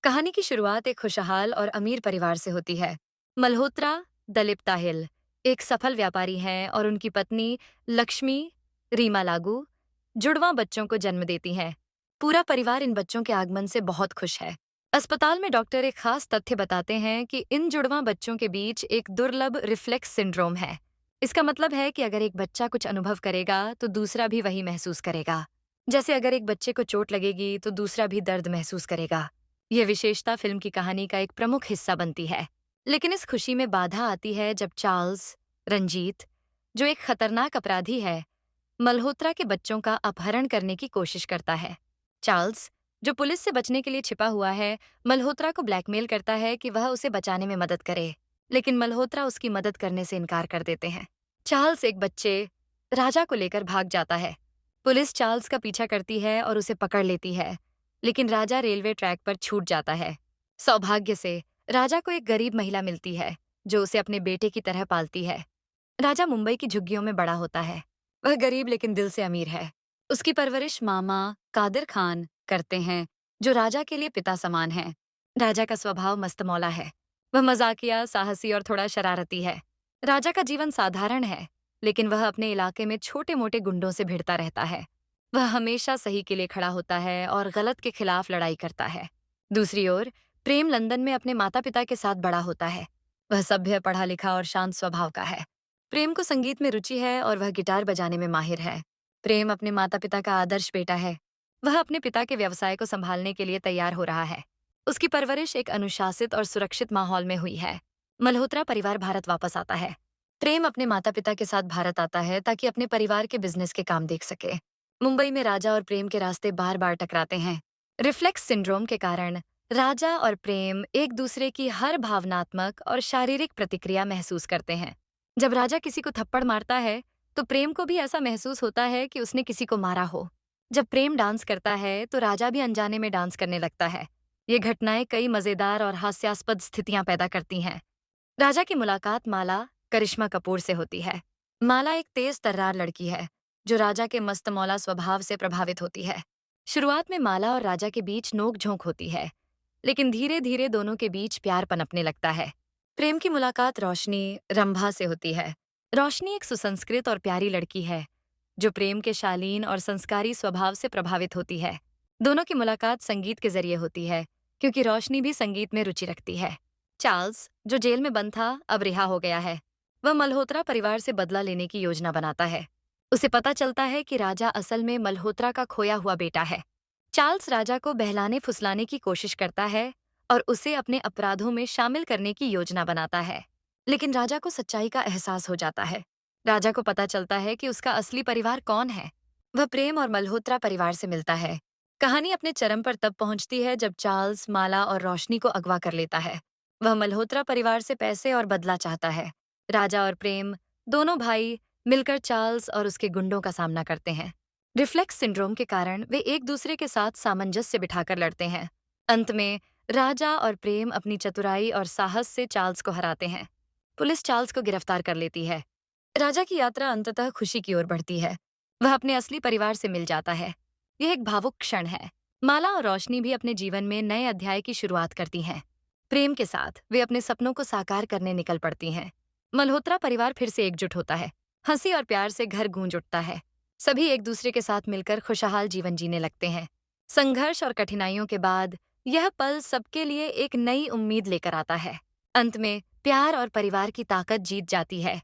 कहानी की शुरुआत एक खुशहाल और अमीर परिवार से होती है। मल्होत्रा दलीप ताहिल एक सफल व्यापारी हैं और उनकी पत्नी लक्ष्मी रीमा लागू जुड़वा बच्चों को जन्म देती हैं। पूरा परिवार इन बच्चों के आगमन से बहुत खुश है। अस्पताल में डॉक्टर एक खास तथ्य बताते हैं कि इन जुड़वा बच्चों के बीच एक दुर्लभ रिफ्लेक्स सिंड्रोम है। इसका मतलब है कि अगर एक बच्चा कुछ अनुभव करेगा तो दूसरा भी वही महसूस करेगा। जैसे अगर एक बच्चे को चोट लगेगी तो दूसरा भी दर्द महसूस करेगा। यह विशेषता फिल्म की कहानी का एक प्रमुख हिस्सा बनती है। लेकिन इस खुशी में बाधा आती है जब चार्ल्स रंजीत, जो एक खतरनाक अपराधी है, मल्होत्रा के बच्चों का अपहरण करने की कोशिश करता है। चार्ल्स, जो पुलिस से बचने के लिए छिपा हुआ है, मल्होत्रा को ब्लैकमेल करता है कि वह उसे बचाने में मदद करे, लेकिन मल्होत्रा उसकी मदद करने से इनकार कर देते हैं। चार्ल्स एक बच्चे राजा को लेकर भाग जाता है। पुलिस चार्ल्स का पीछा करती है और उसे पकड़ लेती है, लेकिन राजा रेलवे ट्रैक पर छूट जाता है। सौभाग्य से राजा को एक गरीब महिला मिलती है, जो उसे अपने बेटे की तरह पालती है। राजा मुंबई की झुग्गियों में बड़ा होता है। वह गरीब लेकिन दिल से अमीर है। उसकी परवरिश मामा कादिर खान करते हैं, जो राजा के लिए पिता समान है। राजा का स्वभाव मस्तमौला है। वह मजाकिया, साहसी और थोड़ा शरारती है। राजा का जीवन साधारण है, लेकिन वह अपने इलाके में छोटे-मोटे गुंडों से भिड़ता रहता है। वह हमेशा सही के लिए खड़ा होता है और गलत के खिलाफ लड़ाई करता है। दूसरी ओर, प्रेम लंदन में अपने माता-पिता के साथ बड़ा होता है। वह सभ्य, पढ़ा-लिखा और शांत स्वभाव का है। प्रेम को संगीत में रुचि है और वह गिटार बजाने में माहिर है। प्रेम अपने माता-पिता का आदर्श बेटा है। वह अपने पिता के व्यवसाय को संभालने के लिए तैयार हो रहा है। उसकी परवरिश एक अनुशासित और सुरक्षित माहौल में हुई है। मल्होत्रा परिवार भारत वापस आता है। प्रेम अपने माता-पिता के साथ भारत आता है ताकि अपने परिवार के बिजनेस के काम देख सके। मुंबई में राजा और प्रेम के रास्ते बार-बार टकराते हैं। रिफ्लेक्स सिंड्रोम के कारण राजा और प्रेम एक दूसरे की हर भावनात्मक और शारीरिक प्रतिक्रिया महसूस करते हैं। जब राजा किसी को थप्पड़ मारता है, तो प्रेम को भी ऐसा महसूस होता है कि उसने किसी को मारा हो। जब प्रेम डांस करता है, तो राजा भी अनजाने में डांस करने लगता है। ये घटनाएं कई मजेदार और हास्यास्पद स्थितियां पैदा करती हैं। राजा की मुलाकात माला करिश्मा कपूर से होती है। माला एक तेज तर्रार लड़की है, जो राजा के मस्तमौला स्वभाव से प्रभावित होती है। शुरुआत में माला और राजा के बीच नोक-झोंक होती है, लेकिन धीरे-धीरे दोनों के बीच प्यार पनपने लगता है। प्रेम की मुलाकात रोशनी रंभा से होती है। रोशनी एक सुसंस्कृत और प्यारी लड़की है, जो प्रेम के शालीन और संस्कारी स्वभाव से प्रभावित होती है। दोनों की मुलाकात संगीत के जरिए होती है, क्योंकि रोशनी भी संगीत में रुचि रखती है। चार्ल्स, जो जेल में बंद था, अब रिहा हो गया है। वह मल्होत्रा परिवार से बदला लेने की योजना बनाता है। उसे पता चलता है कि राजा असल में मल्होत्रा का खोया हुआ बेटा है। चार्ल्स राजा को बहलाने-फुसलाने की कोशिश करता है और उसे अपने अपराधों में शामिल करने की योजना बनाता है। लेकिन राजा को सच्चाई का एहसास हो जाता है। राजा को पता चलता है कि उसका असली परिवार कौन है। वह प्रेम और मल्होत्रा परिवार से मिलता है। कहानी अपने चरम पर तब पहुंचती है जब चार्ल्स माला और रोशनी को अगवा कर लेता है। वह मल्होत्रा परिवार से पैसे और बदला चाहता है। राजा और प्रेम, दोनों भाई, मिलकर चार्ल्स और उसके गुंडों का सामना करते हैं। रिफ्लेक्स सिंड्रोम के कारण वे एक दूसरे के साथ सामंजस्य बिठाकर लड़ते हैं। अंत में राजा और प्रेम अपनी चतुराई और साहस से चार्ल्स को हराते हैं। पुलिस चार्ल्स को गिरफ्तार कर लेती है। राजा की यात्रा अंततः खुशी की ओर बढ़ती है। वह अपने असली परिवार से मिल जाता है। यह एक भावुक क्षण है। माला और रोशनी भी अपने जीवन में नए अध्याय की शुरुआत करती हैं। प्रेम के साथ वे अपने सपनों को साकार करने निकल पड़ती हैं। मल्होत्रा परिवार फिर से एकजुट होता है। हंसी और प्यार से घर गूंज उठता है। सभी एक दूसरे के साथ मिलकर खुशहाल जीवन जीने लगते हैं। संघर्ष और कठिनाइयों के बाद यह पल सबके लिए एक नई उम्मीद लेकर आता है। अंत में प्यार और परिवार की ताकत जीत जाती है।